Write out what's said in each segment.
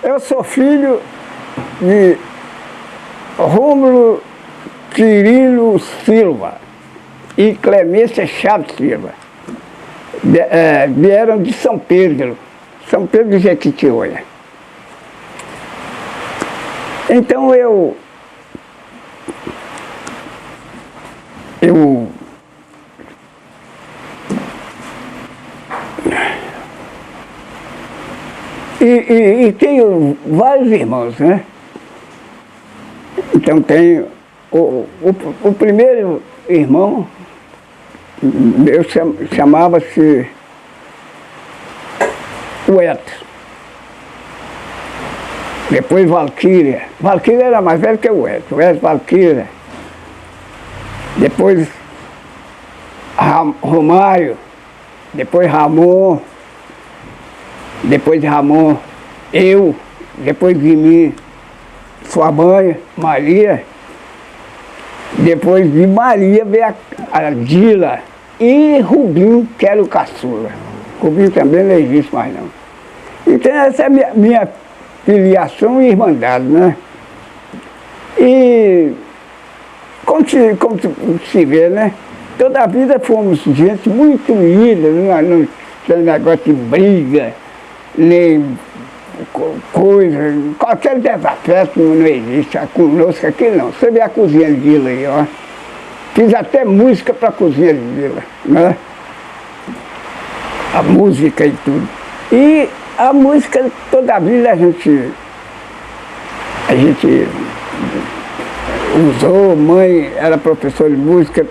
Eu sou filho de Rômulo Quirino Silva e Clemência Chaves Silva. Vieram de São Pedro de Jequitinhonha. Então e tenho vários irmãos, né? Então tenho o primeiro irmão, chamava-se o Eto. Depois Valquíria. Valquíria era mais velho que o Eto. Valquíria. Depois Romário. Depois Ramon. Depois de Ramon, eu. Depois de mim, sua mãe, Maria. Depois de Maria veio a Dila e Rubinho, que era o caçula. Rubinho também não existe mais não. Então essa é a minha filiação e irmandade, né? E como se vê, né? Toda a vida fomos gente muito unida, não tinha negócio de briga, nem coisa, qualquer desafeto não existe conosco aqui não. Você vê a cozinha de Vila aí, ó. Fiz até música para a cozinha de Vila, né? A música e tudo. E a música, toda a vida a gente usou, mãe era professora de música,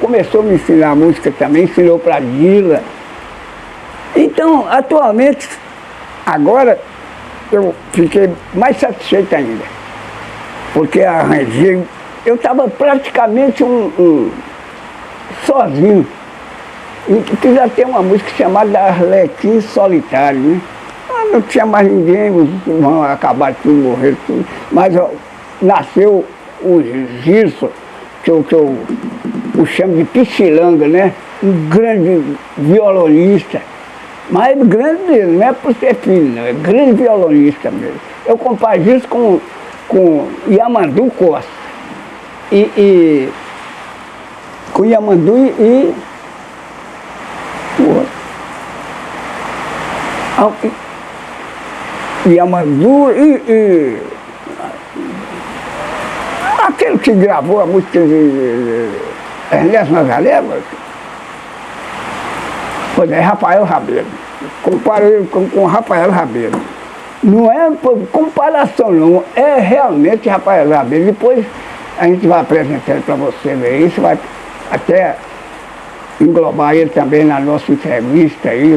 começou a me ensinar a música também, ensinou para a Vila. Então, atualmente, agora, eu fiquei mais satisfeito ainda, porque arranjei, eu estava praticamente sozinho, e fiz até uma música chamada Arlequim Solitário, né? Não tinha mais ninguém, os irmãos acabaram de morrer, tudo, mas ó, nasceu o Gilson, que eu chamo de Pichilanga, né? Um grande violonista. Mas grande mesmo, não é por ser filho, não, é grande violonista mesmo. Eu comparo isso com Yamandu Costa. Com Yamandu e Yamandu e aquele que gravou a música de Ernesto Nazaré, pois é, Rafael Rabelo. Comparo ele com Rafael Rabelo. Não é por comparação não, é realmente Rafael Rabelo. Depois a gente vai apresentar para você ver isso, vai até englobar ele também na nossa entrevista aí,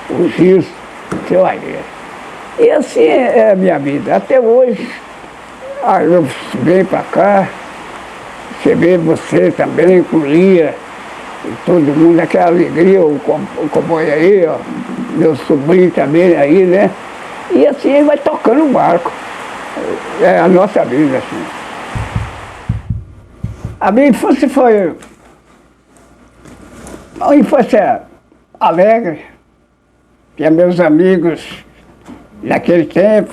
o Gilson, você vai ver. E assim é a minha vida. Até hoje, eu venho para cá, você vê você também com Lia, todo mundo, aquela alegria, o comboio aí, ó, meu sobrinho também aí, né? E assim ele vai tocando o barco. É a nossa vida, assim. A minha infância foi uma infância alegre. Tinha meus amigos naquele tempo,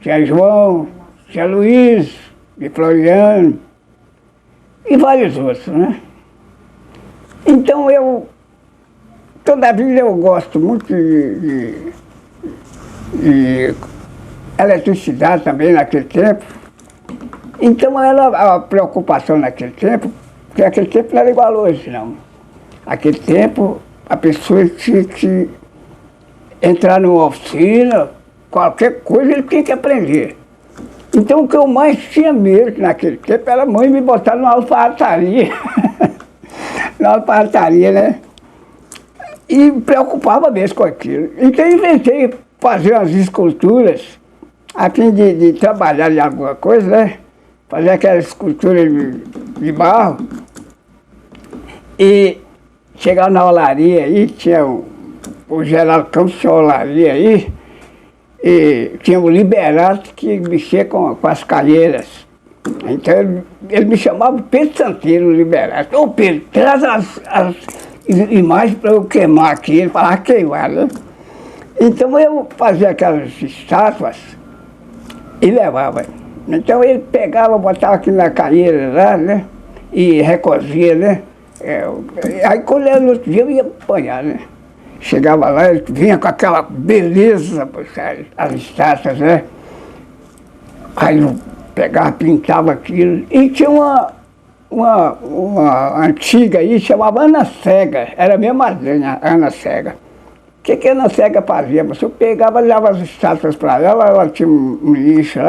tinha João, tinha Luiz, e Floriano, e vários outros, né? Então toda a vida eu gosto muito de eletricidade também naquele tempo. Então era a preocupação naquele tempo, porque aquele tempo não era igual hoje, não. Aquele tempo a pessoa tinha que entrar numa oficina, qualquer coisa ele tinha que aprender. Então o que eu mais tinha medo naquele tempo era a mãe me botar numa alfaiataria. Na alfaiataria, né? E me preocupava mesmo com aquilo. Então eu inventei fazer umas esculturas, a fim de trabalhar em alguma coisa, né? Fazer aquelas esculturas de barro. E chegar na olaria aí, tinha o Geraldo Campos, tinha uma olaria aí, e tinha o Liberato que mexia com as calheiras. Então ele me chamava Pedro Santeiro, o Liberato. Ô Pedro, traz as imagens para eu queimar aqui. Ele falava queimar, né? Então eu fazia aquelas estátuas e levava. Então ele pegava, botava aqui na cadeira lá, né? E recozia, né? Aí quando era no outro dia eu ia apanhar, né? Chegava lá, ele vinha com aquela beleza, as estátuas, né? Aí eu pegava, pintava aquilo. E tinha uma antiga aí, chamava Ana Cega, era minha madrinha, Ana Cega. O que a Ana Cega fazia? Você pegava, levava as estátuas para ela tinha um lixo,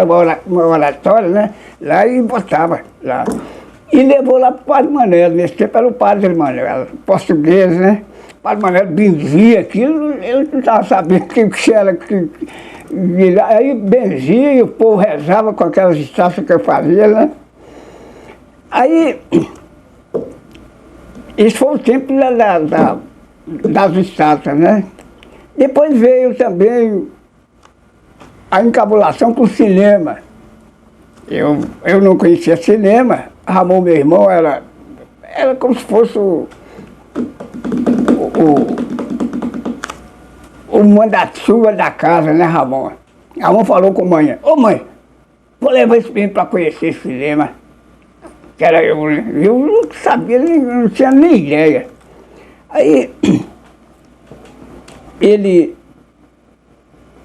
uma oratória, né? Lá e botava lá. E levou lá para o Padre Manuel, nesse tempo era o Padre Manuel, português, né? O Padre Manuel benzia aquilo, ele não estava sabendo o que era. Aí benzia e o povo rezava com aquelas estátuas que eu fazia, né? Aí, isso foi o tempo das estátuas, né? Depois veio também a encabulação com o cinema. Eu não conhecia cinema, Ramon, meu irmão, era como se fosse o manda-chuva da casa, né, Ramon? Ramon falou com a mãe: ô mãe, vou levar esse menino para conhecer esse cinema. Que era eu, né? Eu não sabia, não tinha nem ideia. Aí ele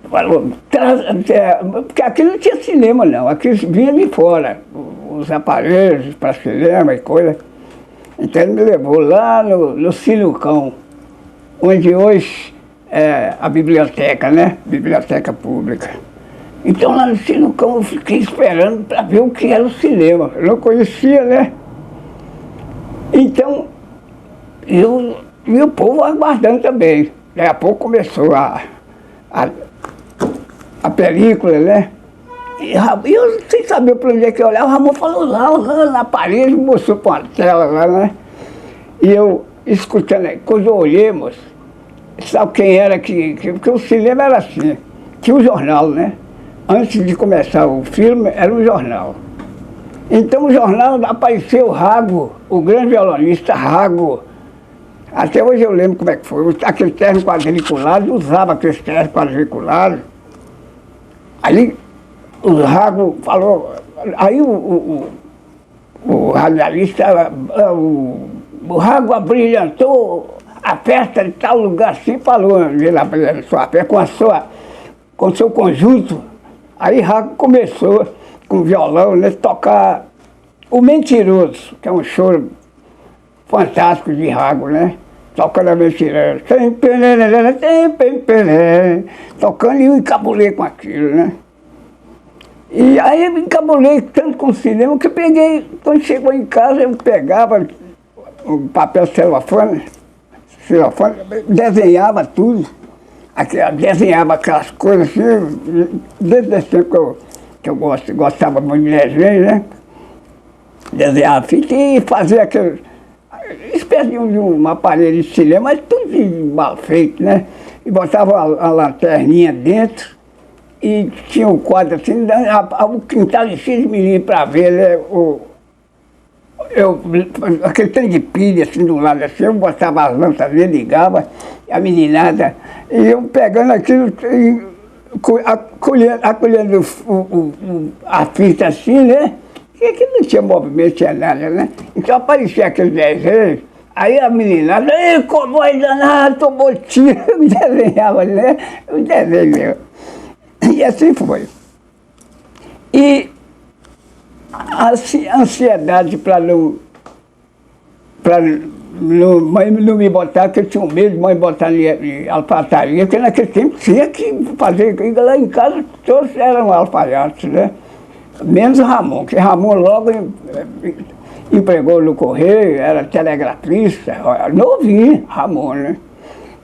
falou, porque aqui não tinha cinema não, aqui vinha de fora, os aparelhos para cinema e coisa. Então ele me levou lá no Sinucão, onde hoje é a biblioteca, né? Biblioteca pública. Então lá no Sinucão eu fiquei esperando para ver o que era o cinema. Eu não conhecia, né? Então, e o povo aguardando também. Daí a pouco começou a película, né? E eu sem saber para onde é que eu olhava, o Ramon falou lá na parede, mostrou para uma tela lá, né? E eu escutando aí, quando olhamos, sabe quem era porque o cinema era assim, tinha o jornal, né? Antes de começar o filme, era um jornal. Então o jornal apareceu o Rago, o grande violonista Rago. Até hoje eu lembro como é que foi. Aquele terno quadriculado, usava aquele terno quadriculado. Aí o Rago falou, aí o radialista, o Rago abrilhantou a festa de tal lugar assim, falou, lá para sua festa, com o seu conjunto. Aí Rago começou com o violão, né, tocar O Mentiroso, que é um choro fantástico de Rago, né? Tocando a Mentirosa. Tocando e eu encabulei com aquilo, né? E aí eu encabulei tanto com o cinema que eu peguei, quando chegou em casa eu pegava o papel celofane, desenhava tudo. Desenhava aquelas coisas assim, desde esse tempo que eu gostava muito de desenho, né? Desenhava fita e fazia aquele espécie de uma parede de cinema, mas tudo mal feito, né? E botava a lanterninha dentro e tinha um quadro assim, o quintal cheio de menino para ver, né? Aquele trem de pilha assim do lado assim, eu botava as lâmpadas ali, ligava, e a meninada, e eu pegando aquilo, acolhendo a fita assim, né? E aqui não tinha movimento, tinha nada, né? Então aparecia aquele desenho, aí a meninada, ei, como é danado, tomou tiro, eu desenhava, né? Eu desenhei. E assim foi. E a ansiedade para não mãe não me botar, porque eu tinha um medo de mãe botar em alfaiataria, porque naquele tempo tinha que fazer, lá em casa todos eram alfaiates, né? Menos Ramon, que Ramon logo empregou no Correio, era telegrafista, novinho, Ramon, né?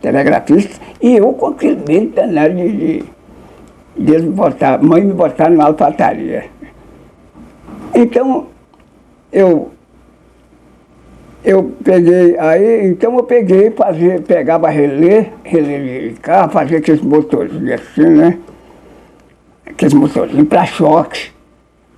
Telegrafista, e eu com aquele medo danado de eles me botar, mãe me botar numa alfaiataria. Então, eu peguei, pegava relé de carro, fazia aqueles motorzinhos assim, né? Aqueles motorzinhos para choque.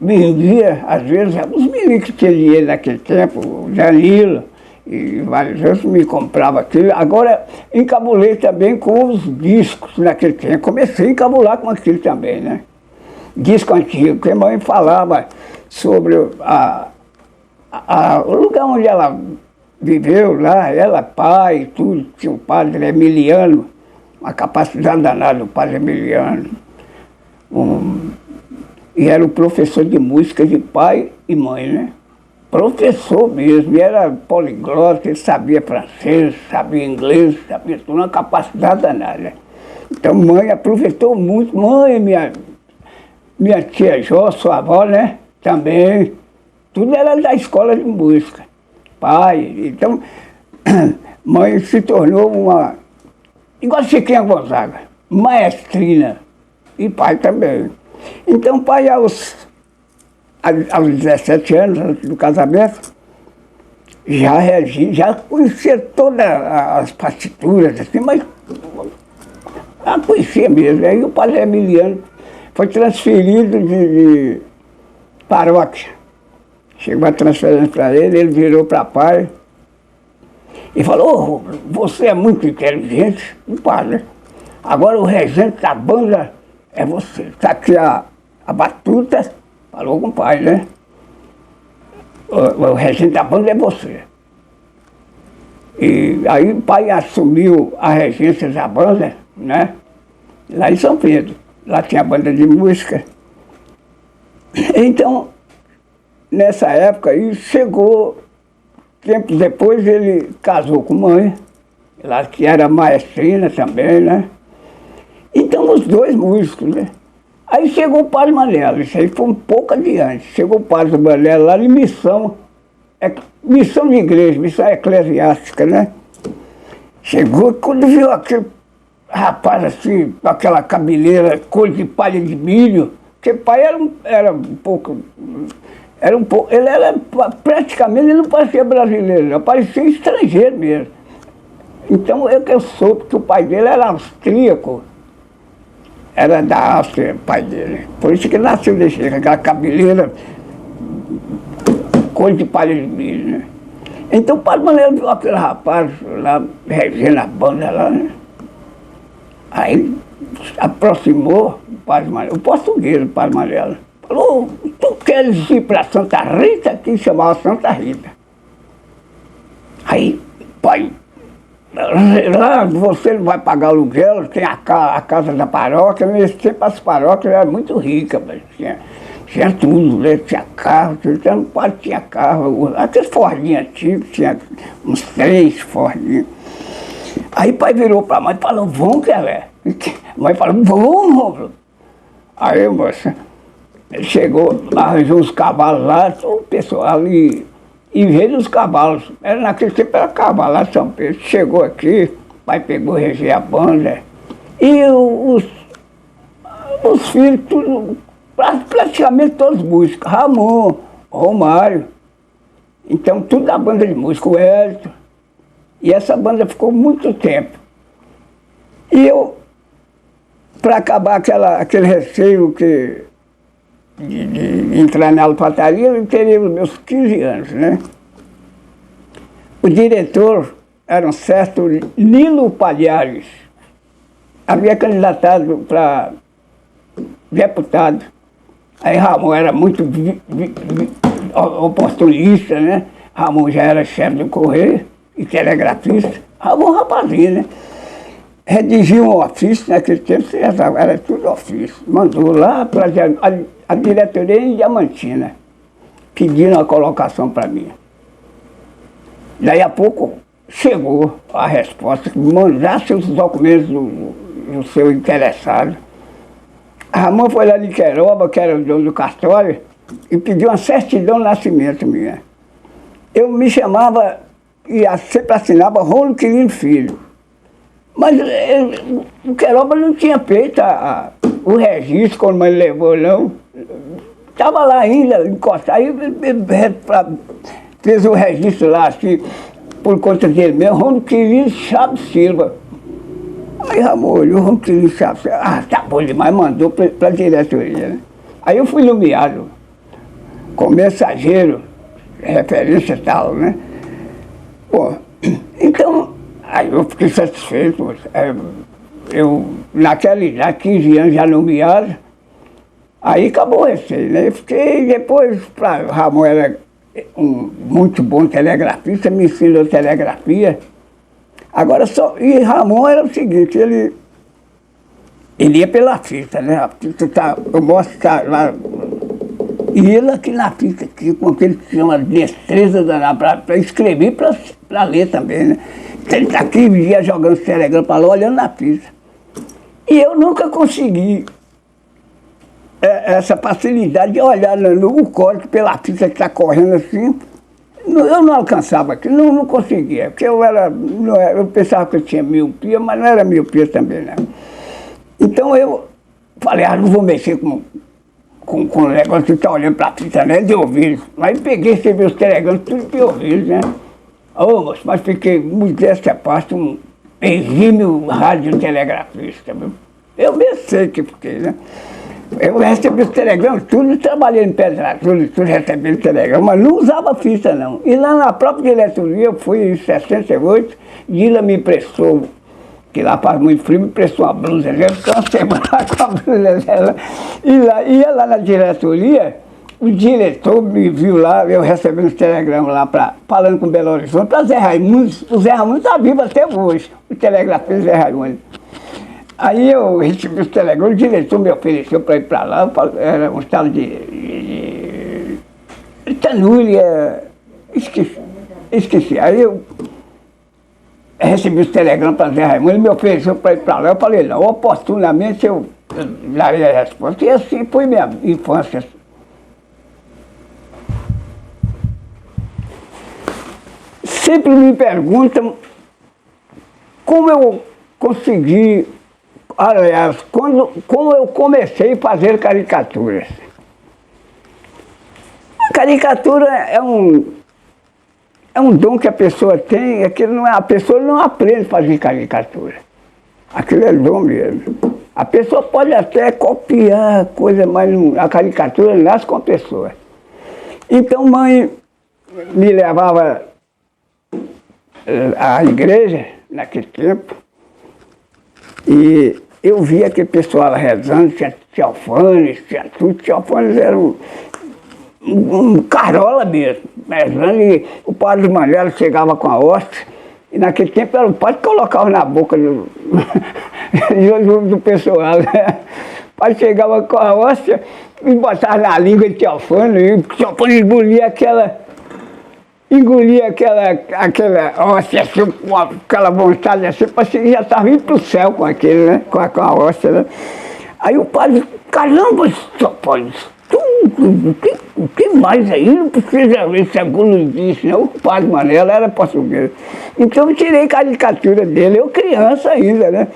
Vendia, às vezes, os meninos que tinham dinheiro naquele tempo, o Danilo, e vários outros me compravam aquilo. Agora, encabulei também com os discos naquele tempo. Comecei a encabular com aquilo também, né? Disco antigo, que a mãe falava sobre o lugar onde ela viveu lá, ela, pai, tudo, tinha o padre Emiliano, uma capacidade danada, o padre Emiliano. E era o professor de música de pai e mãe, né? Professor mesmo, e era poliglota, ele sabia francês, sabia inglês, sabia tudo, uma capacidade danada. Então mãe aproveitou muito, mãe, minha tia Jó, sua avó, né? Também, tudo era da escola de música. Pai, então, mãe se tornou uma, igual Chiquinha Gonzaga, maestrina, e pai também. Então pai aos 17 anos, antes do casamento, já conhecia todas as partituras, assim, mas já conhecia mesmo. Aí o padre Emiliano foi transferido de paróquia. Chegou a transferência para ele, ele virou para pai e falou: "Ô, você é muito inteligente, o padre. Agora o regente da banda é você. Está aqui a batuta", falou com o pai, né? O regente da banda é você. E aí o pai assumiu a regência da banda, né? Lá em São Pedro. Lá tinha a banda de música. Então, nessa época aí, chegou, tempos depois ele casou com mãe, lá que era maestrina também, né? Então os dois músicos, né? Aí chegou o padre Manela, isso aí foi um pouco adiante. Chegou o padre Manela lá em missão de igreja, missão eclesiástica, né? Chegou, quando viu aquele rapaz assim, com aquela cabeleira, cor de palha de milho, porque pai era um pouco, ele era praticamente, ele não parecia brasileiro, ele parecia estrangeiro mesmo. Então eu soube que o pai dele era austríaco, era da Áustria, o pai dele. Por isso que ele nasceu desse jeito, aquela cabeleira, cor de palha de milho, né? Então o padre Manela viu aquele rapaz lá, regendo a banda lá, né? Aí aproximou o padre Manela, o português, o padre Manela. Falou: "Tu queres ir para Santa Rita?", que chamava Santa Rita. Aí, pai, lá você não vai pagar aluguel, tem a casa da paróquia. Nesse tempo as paróquias eram muito ricas, mas tinha tudo, né? Tinha carro, então o padre tinha carro, aqueles Fordinhos antigos, tinha uns 3 Fordinhos. Aí o pai virou para a mãe e falou: "Vamos, Kelé". A mãe falou: "Vamos". Aí, moça, ele chegou, arranjou uns cavalos lá, o pessoal ali, e veio os cavalos. Naquele tempo era cavalo lá, São Pedro. Chegou aqui, o pai pegou, regeu a banda. E os filhos, tudo, praticamente todos músicos. Ramon, Romário. Então, tudo da banda de música, o Hélito. E essa banda ficou muito tempo. E eu, para acabar aquele receio de entrar na alfaiataria, eu teria os meus 15 anos, né? O diretor era um certo Nilo Palhares. Havia candidatado para deputado. Aí Ramon era muito oportunista, né? Ramon já era chefe do Correio e telegrafista. Ramon rapazinho, né? Redigiu um ofício, naquele tempo era tudo ofício. Mandou lá para a diretoria em Diamantina, pedindo a colocação para mim. Daí a pouco chegou a resposta, que mandasse os documentos do seu interessado. Ramon foi lá de Queiroba, que era o dono do cartório, e pediu uma certidão de nascimento minha. Eu me chamava, e sempre assinava Rômulo Quirino Filho. Mas o Queiroba não tinha feito o registro quando ele levou, não. Estava lá ainda, encostado. Aí fez o registro lá, assim, por conta dele mesmo, Rômulo Quirino Chaves Silva. Aí Ramon olhou, Rômulo Quirino Chaves Silva. Ah, tá bom demais, mandou para a diretoria, né? Aí eu fui nomeado como mensageiro, referência e tal, né? Pô, então, aí eu fiquei satisfeito. Eu, naquela idade, 15 anos já nomeado, aí acabou o receio, né? Eu fiquei, depois, Ramon era um muito bom telegrafista, me ensinou telegrafia. Agora só, e Ramon era o seguinte, ele ia pela fita, né? A fita tá, eu mostro lá, e ele aqui na fita, aqui, com aquele que chama de destreza para escrever, para ler também, né? Então, ele está aqui, ia jogando os telegramas para lá, olhando na fita. E eu nunca consegui essa facilidade de olhar no código pela fita que está correndo assim. Eu não alcançava aquilo, não conseguia, porque eu pensava que eu tinha miopia, mas não era miopia também, né? Então eu falei, não vou mexer com o negócio de estar olhando para a fita, né, de ouvido. Aí peguei, escrevi os telegramas, tudo de ouvido, né? Moço, mas fiquei, modéstia à parte, um exímio radiotelegrafista. Eu bem sei que fiquei, né? Eu recebi os telegramas, tudo, trabalhei em Pedra Azul, tudo recebendo telegrama, mas não usava fita, não. E lá na própria diretoria, eu fui em 68, Dila me emprestou, que lá faz muito frio, me emprestou uma blusa, eu fiquei uma semana com a blusa dela. Ia lá na diretoria, o diretor me viu lá, eu recebendo os telegramas lá, falando com o Belo Horizonte, para Zé Raimundo. O Zé Raimundo está vivo até hoje, o telegrafista Zé Raimundo. Aí eu recebi os telegramas, o diretor me ofereceu para ir para lá, era um estado de Tanúria, esqueci. Aí eu recebi os telegramas para Zé Raimundo, ele me ofereceu para ir para lá, eu falei, não, oportunamente eu darei a resposta. E assim foi minha infância. Sempre me perguntam como eu consegui, aliás, como eu comecei a fazer caricaturas. A caricatura é um dom que a pessoa tem, a pessoa não aprende a fazer caricatura. Aquilo é dom mesmo. A pessoa pode até copiar coisa, mas a caricatura nasce com a pessoa. Então, mãe me levava à igreja, naquele tempo, e eu via aquele pessoal lá rezando, tinha teofanes, tinha tudo. Teofanes era um carola mesmo, rezando, e o padre Manela chegava com a hóstia, e naquele tempo era o padre que colocava na boca do pessoal, né? O padre chegava com a hóstia e botava na língua de teofane, e o teofane engolia aquela hóstia assim, com aquela vontade assim, parecia que já estava indo para o céu com aquele, né? Com a hóstia, né? Aí o padre, caramba, Teofane, o que mais aí? Não precisa ver segundo disse, né? O padre Manela era português. Então eu tirei caricatura dele, eu criança ainda, né?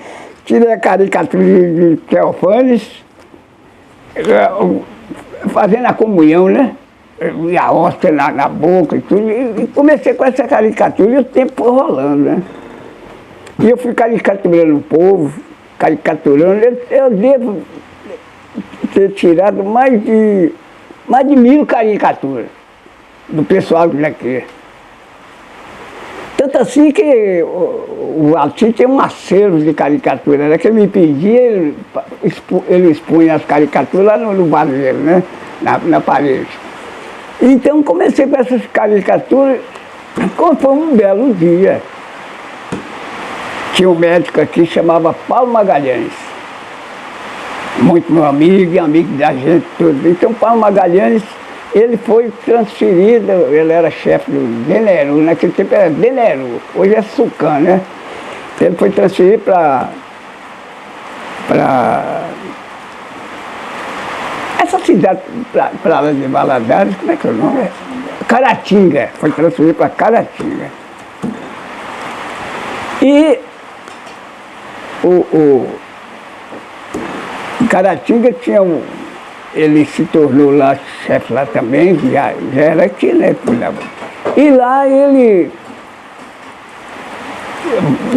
Tirei a caricatura de Teofanes, fazendo a comunhão, né? E a hóstia na boca e tudo, e comecei com essa caricatura e o tempo foi rolando, né? E eu fui caricaturando o povo, caricaturando, eu devo ter tirado mais de 1000 caricaturas do pessoal daqui. Tanto assim que o Alcim tem um acervo de caricatura, né? Que ele me pedia, ele expunha as caricaturas lá no varejo, né? Na parede. Então comecei com essas caricaturas, quando foi um belo dia. Tinha um médico aqui que chamava Paulo Magalhães. Muito meu amigo e amigo da gente tudo. Então Paulo Magalhães, ele foi transferido, ele era chefe do Deneru, naquele tempo era Deneru, hoje é Sucan, né? Ele foi transferido para essa cidade, para lá de Valadares, como é que é o nome? Caratinga, foi transferido para Caratinga. E o Caratinga tinha ele se tornou lá chefe lá também, já era aqui, né? E lá ele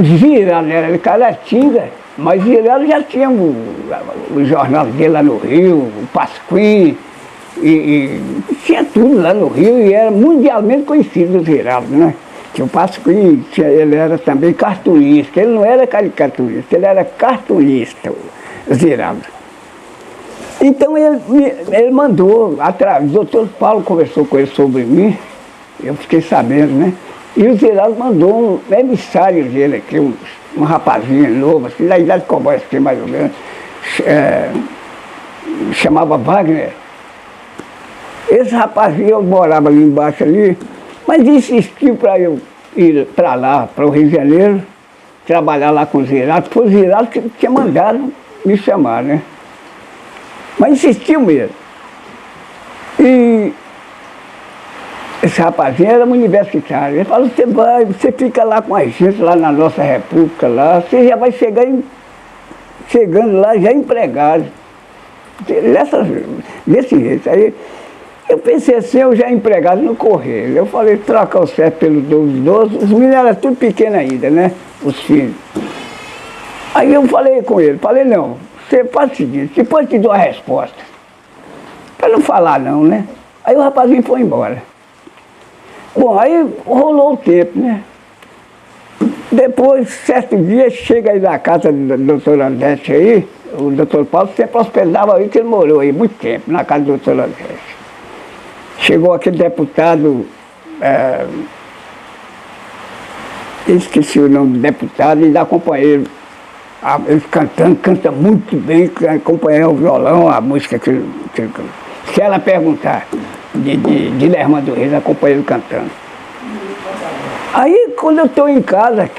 Girado, era de Caratinga, mas Girado já tinha o jornal dele lá no Rio, o Pasquim, e tinha tudo lá no Rio, e era mundialmente conhecido o Girado, né? Que o Pasquim, ele era também cartunista, ele não era caricaturista, ele era cartunista, o Ziraldo. Então ele mandou, o doutor Paulo conversou com ele sobre mim, eu fiquei sabendo, né? E o Ziraldo mandou um emissário dele aqui, um rapazinho novo, assim, da idade de cowboy, assim, mais ou menos, chamava Wagner. Esse rapazinho morava ali embaixo ali, mas insistiu para eu ir para lá, para o Rio de Janeiro, trabalhar lá com o Ziraldo. Foi o Ziraldo que tinha mandado me chamar, né? Mas insistiu mesmo. E esse rapazinho era um universitário. Ele falou, você fica lá com a gente, lá na nossa república, lá, você já vai chegando lá já empregado. Desse jeito. Aí eu pensei assim, eu já empregado no Correio. Eu falei, troca o CEP pelo 1212, os meninos eram tudo pequenos ainda, né? Os filhos. Aí eu falei com ele, não, você faz o seguinte, depois te dou a resposta. Para não falar não, né? Aí o rapazinho foi embora. Bom, aí rolou o tempo, né? Depois, certo dia, chega aí na casa do doutor Andete aí, o doutor Paulo sempre hospedava aí, que ele morou aí muito tempo, na casa do doutor Andete. Chegou aquele deputado, esqueci o nome do deputado, e da companheiro, ele canta muito bem, acompanhando o violão, a música se ela perguntar, de Lerma do Reis, acompanha ele cantando. Aí, quando eu estou em casa,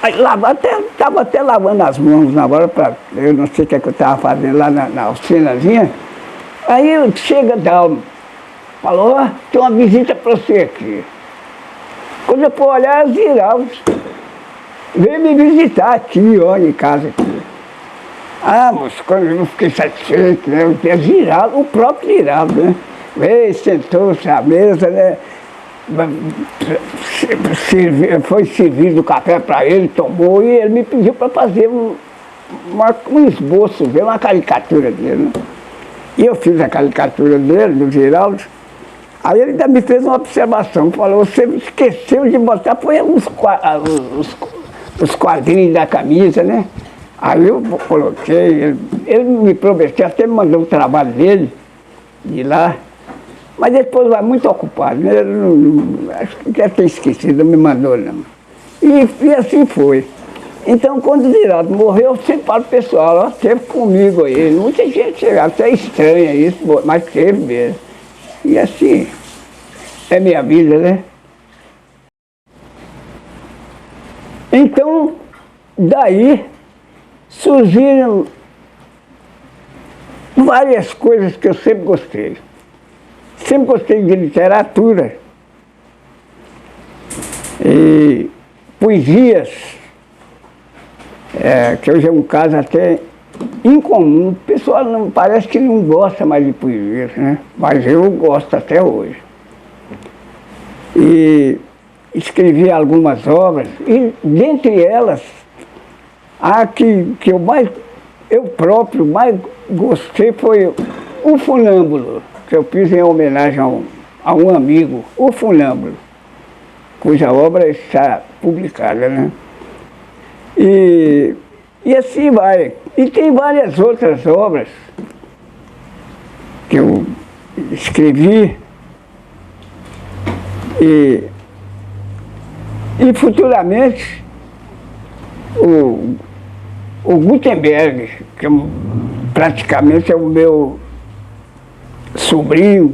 estava até lavando as mãos na hora, eu não sei o que eu estava fazendo lá na oficinazinha, aí chega Dalmo, falou, ó, tem uma visita para você aqui. Quando eu for olhar, é Ziraldo. Veio me visitar aqui, ó, em casa aqui. Ah, moço, quando eu fiquei satisfeito, né? O próprio Ziraldo, né? Veio, sentou-se à mesa, né? Foi servido o café para ele, tomou, e ele me pediu para fazer um esboço, uma caricatura dele, né? E eu fiz a caricatura dele, do Ziraldo. Aí ele ainda me fez uma observação, falou, você esqueceu de botar, foi os quadrinhos da camisa, né? Aí eu coloquei, ele me prometeu, até me mandou o trabalho dele, de lá, mas depois vai muito ocupado, né? Acho que deve ter esquecido, não me mandou não. E assim foi. Então, quando o Ziraldo morreu, eu sempre falo pro pessoal, ó, teve comigo aí, muita gente chegava, até estranha isso, mas teve mesmo. E assim, é minha vida, né? Então, daí surgiram várias coisas que eu sempre gostei. Sempre gostei de literatura e poesias, que hoje é um caso até incomum. O pessoal não, parece que não gosta mais de poesia, né? Mas eu gosto até hoje. E escrevi algumas obras, e dentre elas, a que eu próprio mais gostei foi O Funâmbulo, que eu fiz em homenagem a um amigo, O Funâmbulo, cuja obra está publicada, né? E assim vai. E tem várias outras obras que eu escrevi e futuramente o Gutenberg, que praticamente é o meu sobrinho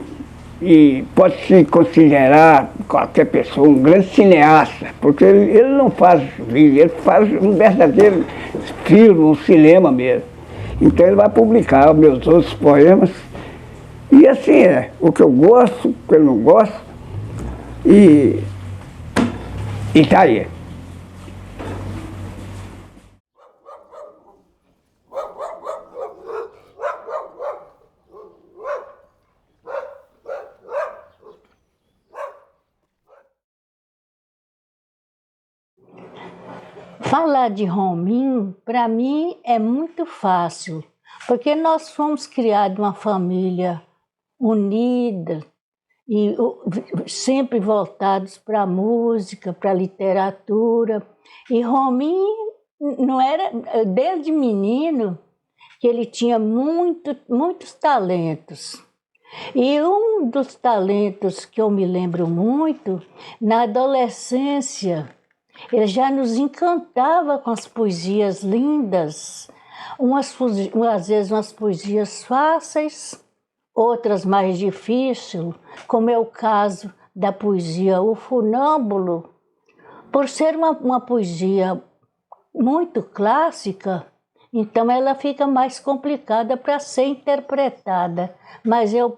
e pode se considerar qualquer pessoa um grande cineasta, porque ele não faz vídeo, ele faz um verdadeiro filme, um cinema mesmo. Então ele vai publicar meus outros poemas. E assim o que eu gosto, o que eu não gosto, e tá aí. Falar de Rominho, para mim, é muito fácil, porque nós fomos criados uma família unida, e sempre voltados para a música, para a literatura. E Romim não era, desde menino, que ele tinha muitos talentos. E um dos talentos que eu me lembro muito, na adolescência, ele já nos encantava com as poesias lindas, às vezes umas poesias fáceis, outras mais difíceis, como é o caso da poesia O Funâmbulo. Por ser uma poesia muito clássica, então ela fica mais complicada para ser interpretada. Mas eu,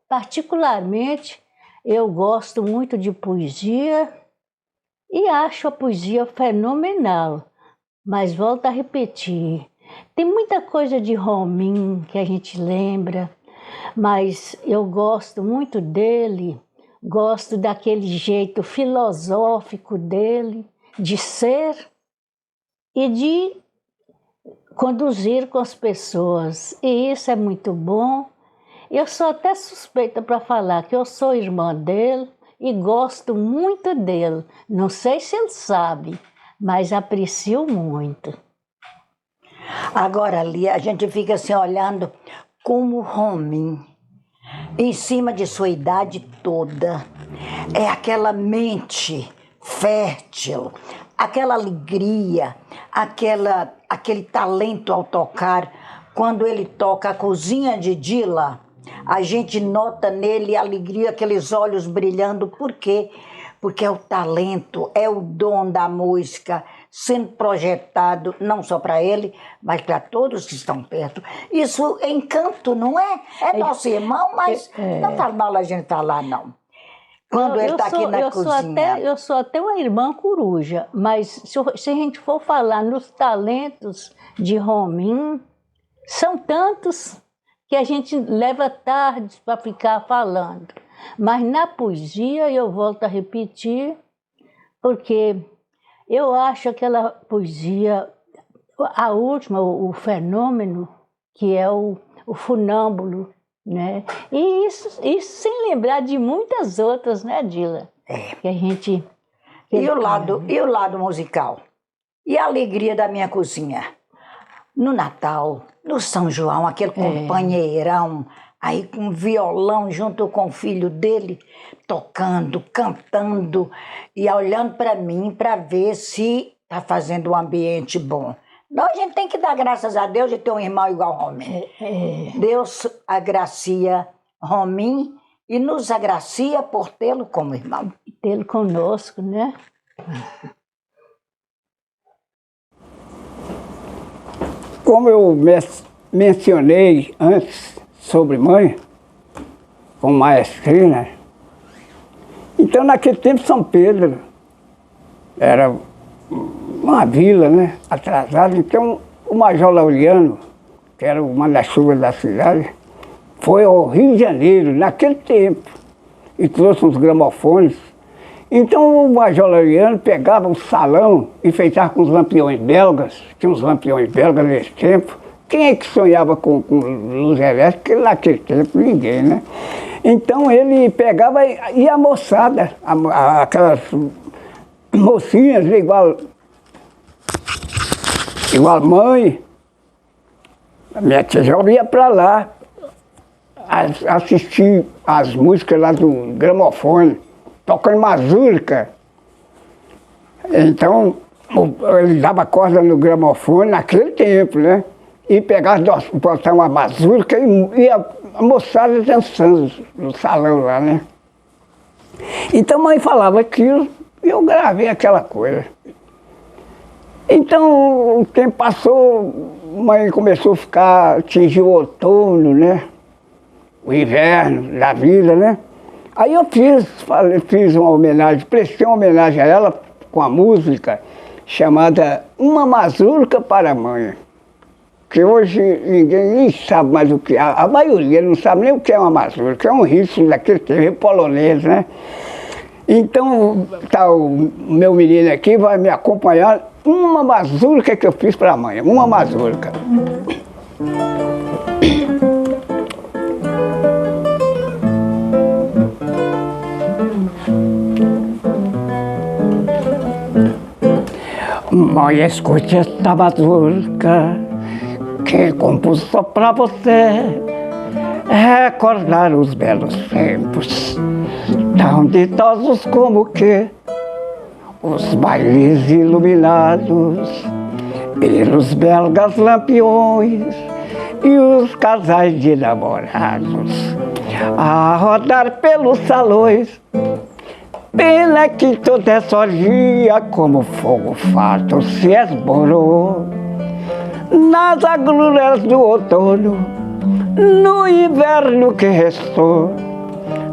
particularmente, eu gosto muito de poesia e acho a poesia fenomenal. Mas volto a repetir, tem muita coisa de Romim que a gente lembra, mas eu gosto muito dele, gosto daquele jeito filosófico dele, de ser e de conduzir com as pessoas. E isso é muito bom. Eu sou até suspeita para falar que eu sou irmã dele e gosto muito dele. Não sei se ele sabe, mas aprecio muito. Agora, ali, a gente fica assim olhando como Romim, em cima de sua idade toda, é aquela mente fértil, aquela alegria, aquele talento ao tocar. Quando ele toca a Cozinha de Dila, a gente nota nele a alegria, aqueles olhos brilhando. Por quê? Porque é o talento, é o dom da música sendo projetado, não só para ele, mas para todos que estão perto. Isso é encanto, não é? É nosso irmão, mas não faz mal a gente falar, não. Quando ele está aqui na cozinha. Eu sou até uma irmã coruja, mas se a gente for falar nos talentos de Romim, são tantos que a gente leva tarde para ficar falando. Mas na poesia, eu volto a repetir, porque eu acho aquela poesia, a última, o fenômeno, que é o funâmbulo, né? E isso sem lembrar de muitas outras, né, Dila? Que a gente... E o lado musical? E a alegria da minha cozinha? No Natal, no São João, aquele companheirão, aí com violão junto com o filho dele, tocando, cantando e olhando para mim para ver se está fazendo um ambiente bom. Então a gente tem que dar graças a Deus de ter um irmão igual Romim. Deus agracia Romim e nos agracia por tê-lo como irmão. Tê-lo conosco, né? Como eu mencionei antes sobre mãe, com maestrina, então naquele tempo São Pedro era uma vila, né, atrasada. Então o Major Laureano, que era o manda-chuva da cidade, foi ao Rio de Janeiro naquele tempo e trouxe uns gramofones. Então o Major Laureano pegava um salão, enfeitava com os lampiões belgas, tinha uns lampiões belgas nesse tempo. Quem é que sonhava com luz elétrica naquele tempo? Ninguém, né? Então ele pegava e a moçada, aquelas mocinhas igual mãe, a minha tia já ia para lá assistir as músicas lá do gramofone, tocando mazurca. Então ele dava corda no gramofone naquele tempo, né? E pegava, botava uma mazurca e a moçada dançando no salão lá, né? Então a mãe falava aquilo e eu gravei aquela coisa. Então o tempo passou, a mãe começou a ficar, atingiu o outono, né? O inverno da vida, né? Aí eu fiz uma homenagem, prestei uma homenagem a ela com a música chamada Uma Mazurca para a Mãe. Que hoje ninguém nem sabe mais o que é, a maioria não sabe nem o que é uma mazurca, é um ritmo daquele tempo polonês, né? Então, tá, o meu menino aqui vai me acompanhar uma mazurca que eu fiz para a mãe, uma mazurca. Mãe, escute esta mazurca que compus só pra você recordar os belos tempos, tão ditosos como que os bailes iluminados pelos belgas lampiões e os casais de namorados a rodar pelos salões. Pena que toda essa orgia como fogo farto se esborou nas agruras do outono, no inverno que restou.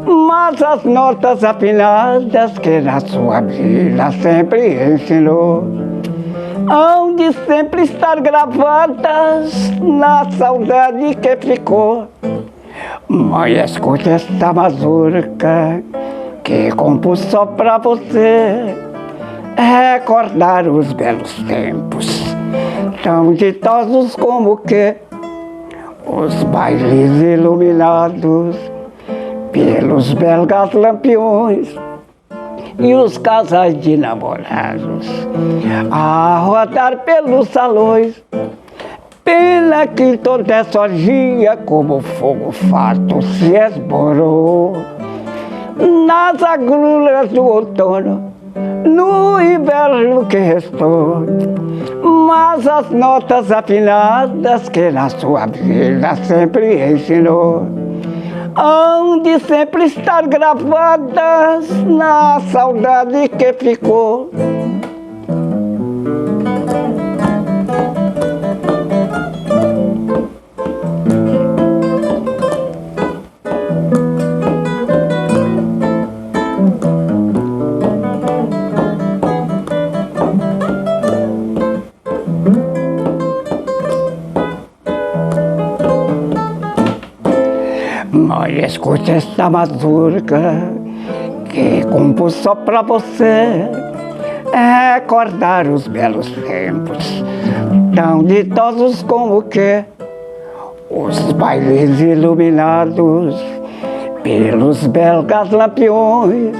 Mas as notas afinadas que na sua vida sempre ensinou hão de sempre estar gravadas na saudade que ficou. Mãe, escute esta mazurca que compus só pra você recordar os belos tempos, tão ditosos como que os bailes iluminados pelos belgas lampiões e os casais de namorados a rodar pelos salões. Pena que toda essa orgia como fogo farto se esborou nas agruras do outono, no inverno que restou. Mas as notas afinadas que na sua vida sempre ensinou hão de sempre estar gravadas na saudade que ficou. Mãe, escute esta mazurca que compus só pra você recordar os belos tempos, tão ditosos como que os bailes iluminados pelos belgas lampiões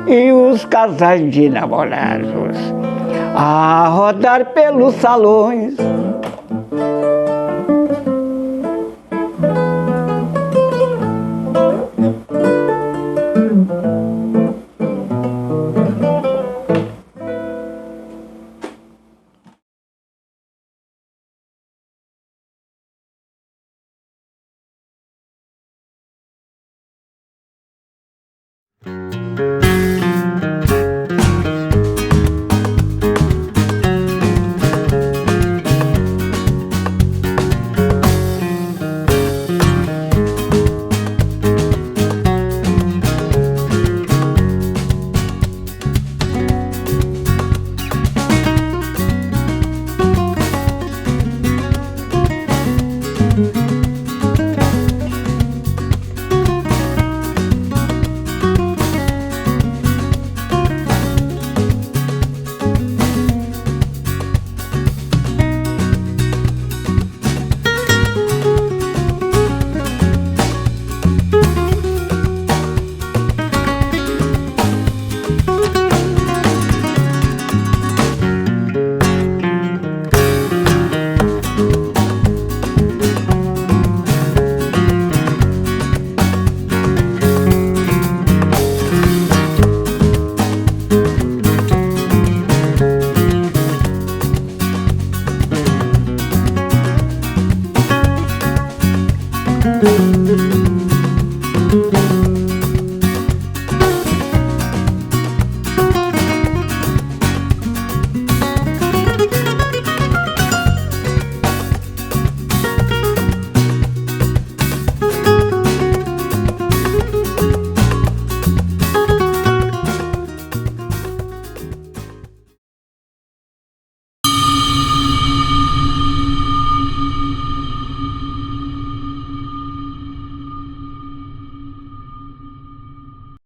e os casais de namorados a rodar pelos salões. Música